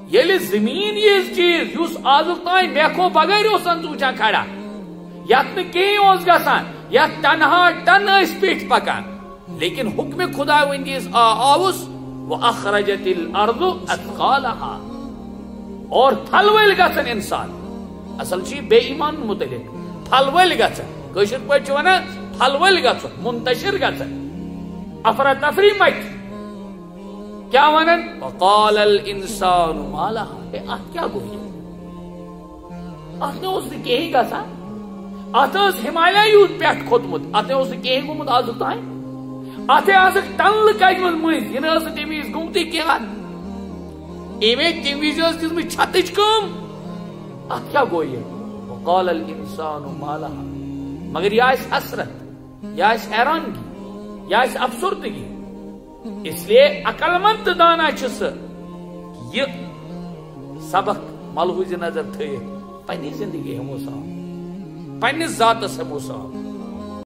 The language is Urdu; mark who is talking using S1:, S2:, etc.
S1: یل زمین یہ چیز اس آز تین میکھو بغیر وچان کھڑا یت نکین گسان یت تنہا ٹن پیٹ پکان لیکن حکم خدا وندیس آوس وَأَخْرَجَتِ الْأَرْضُ أَثْقَالَهَا اور پھل ول گژھن انسان اصل چھ بے ایمان متعلق پھل ول گژھن کشر پہ ونان پھل ول گژھن منتشر گژھن افراتفری مت کیا ونان وقال الانسان ما لها ات کیا گو ات نوس کہیں گژھان ات ہمالیہ یوت پہ کھوتمت ات نوس کہیں گومت آز تین ات ٹنل کجمت مز یہ تمس گمتی کیا ایوے تم وز دم چھتچ کم ات کیا گو یہ وقال الانسان ما لها مگر یہ حسرت یہ حیرانگی یہ افسردگی اس لیے عقل مند دانا یہ سبق ملحوظ نظر تھیت پنی زندگی ہمو سام پنس ذاتس ہمو سام